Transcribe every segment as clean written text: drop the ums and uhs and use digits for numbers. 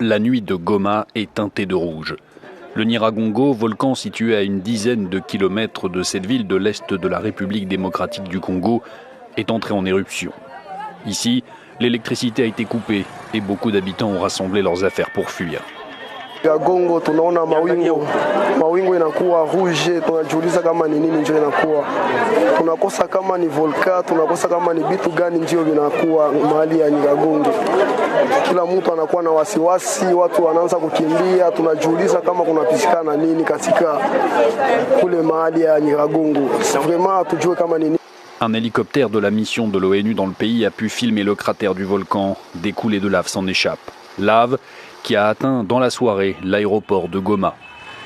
La nuit de Goma est teintée de rouge. Le Nyiragongo, volcan situé à une dizaine de kilomètres de cette ville de l'est de la République démocratique du Congo, est entré en éruption. Ici, l'électricité a été coupée et beaucoup d'habitants ont rassemblé leurs affaires pour fuir. Nyiragongo tunaona mawingu inakuwa rouge, tunajiuliza kama ni nini ndio inakuwa. Tunakosa kama ni volcan, tunakosa kama ni vitu gani ndio vinakuwa mahali ya Nyiragongo. Kila mtu anakuwa na wasiwasi, watu wanaanza kukimbia, tunajiuliza kama kunapitikana nini katika kule mahali ya Nyiragongo. Vraiment tujue kama ni nini. Un hélicoptère de la mission de l'ONU dans le pays a pu filmer le cratère du volcan. Des coulées de lave s'en échappent. Lave qui a atteint dans la soirée l'aéroport de Goma.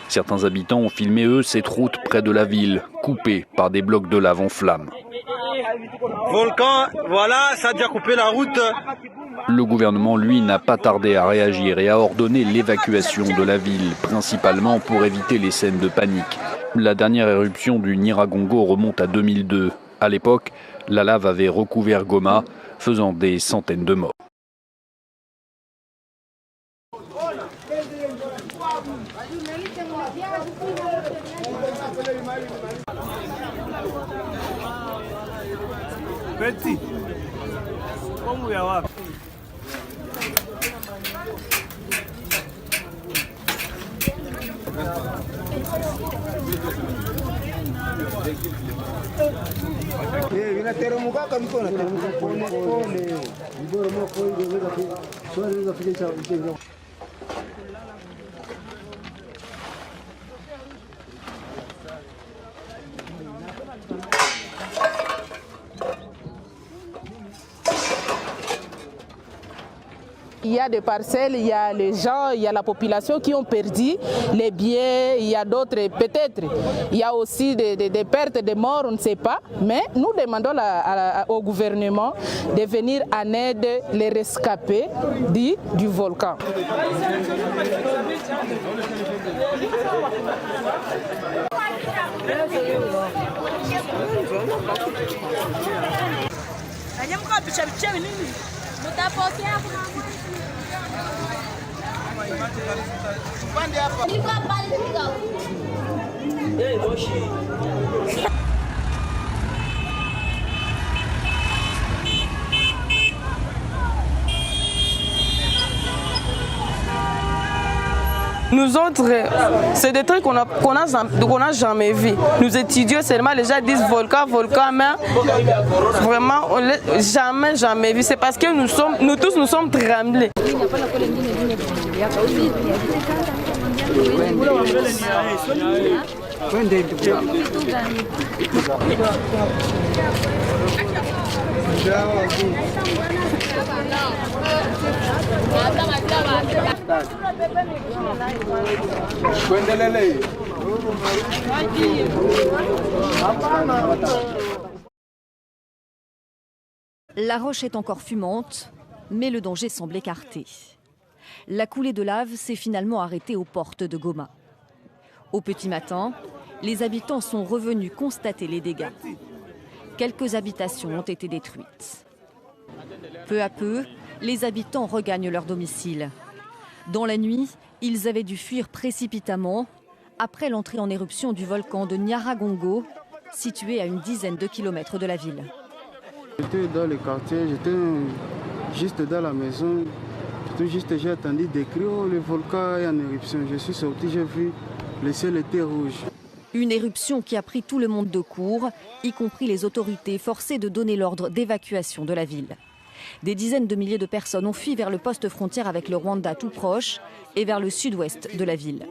Certains habitants ont filmé, eux, cette route près de la ville, coupée par des blocs de lave en flammes. Volcan, voilà, ça a déjà coupé la route. Le gouvernement, lui, n'a pas tardé à réagir et a ordonné l'évacuation de la ville, principalement pour éviter les scènes de panique. La dernière éruption du Nyiragongo remonte à 2002. À l'époque, la lave avait recouvert Goma, faisant des centaines de morts. Petit. Como ya va? Il y a des parcelles, il y a les gens, il y a la population qui ont perdu les biens, il y a d'autres peut-être. Il y a aussi des pertes de morts, on ne sait pas. Mais nous demandons au gouvernement de venir en aide les rescapés du volcan. Nous autres, c'est des trucs qu'on a jamais vu. Nous étudions seulement, les gens disent volcan, mais vraiment, on l'a jamais vu. C'est parce que nous tous, nous sommes tremblés. La roche est encore fumante, mais le danger semble écarté. La coulée de lave s'est finalement arrêtée aux portes de Goma. Au petit matin, les habitants sont revenus constater les dégâts. Quelques habitations ont été détruites. Peu à peu, les habitants regagnent leur domicile. Dans la nuit, ils avaient dû fuir précipitamment après l'entrée en éruption du volcan de Nyiragongo, situé à une dizaine de kilomètres de la ville. J'étais dans le quartier, j'étais juste dans la maison. J'ai entendu des cris, oh, le volcan est en éruption. Je suis sorti, j'ai vu, le ciel était rouge. Une éruption qui a pris tout le monde de court, y compris les autorités forcées de donner l'ordre d'évacuation de la ville. Des dizaines de milliers de personnes ont fui vers le poste frontière avec le Rwanda tout proche et vers le sud-ouest de la ville.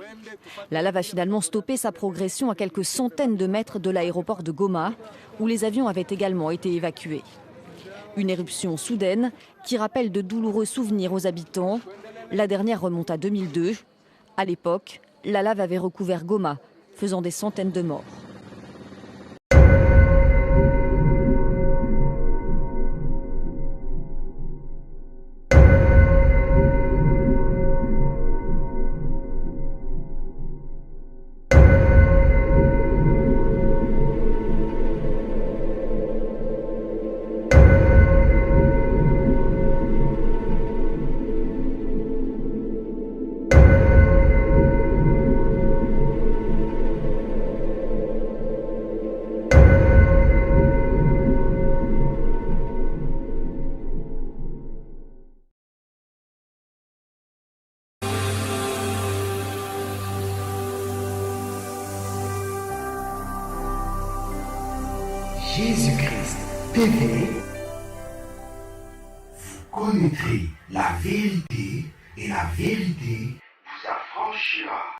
La lave a finalement stoppé sa progression à quelques centaines de mètres de l'aéroport de Goma, où les avions avaient également été évacués. Une éruption soudaine qui rappelle de douloureux souvenirs aux habitants. La dernière remonte à 2002. À l'époque, la lave avait recouvert Goma, faisant des centaines de morts. Jésus-Christ TV, vous connaîtrez la vérité et la vérité vous affranchira.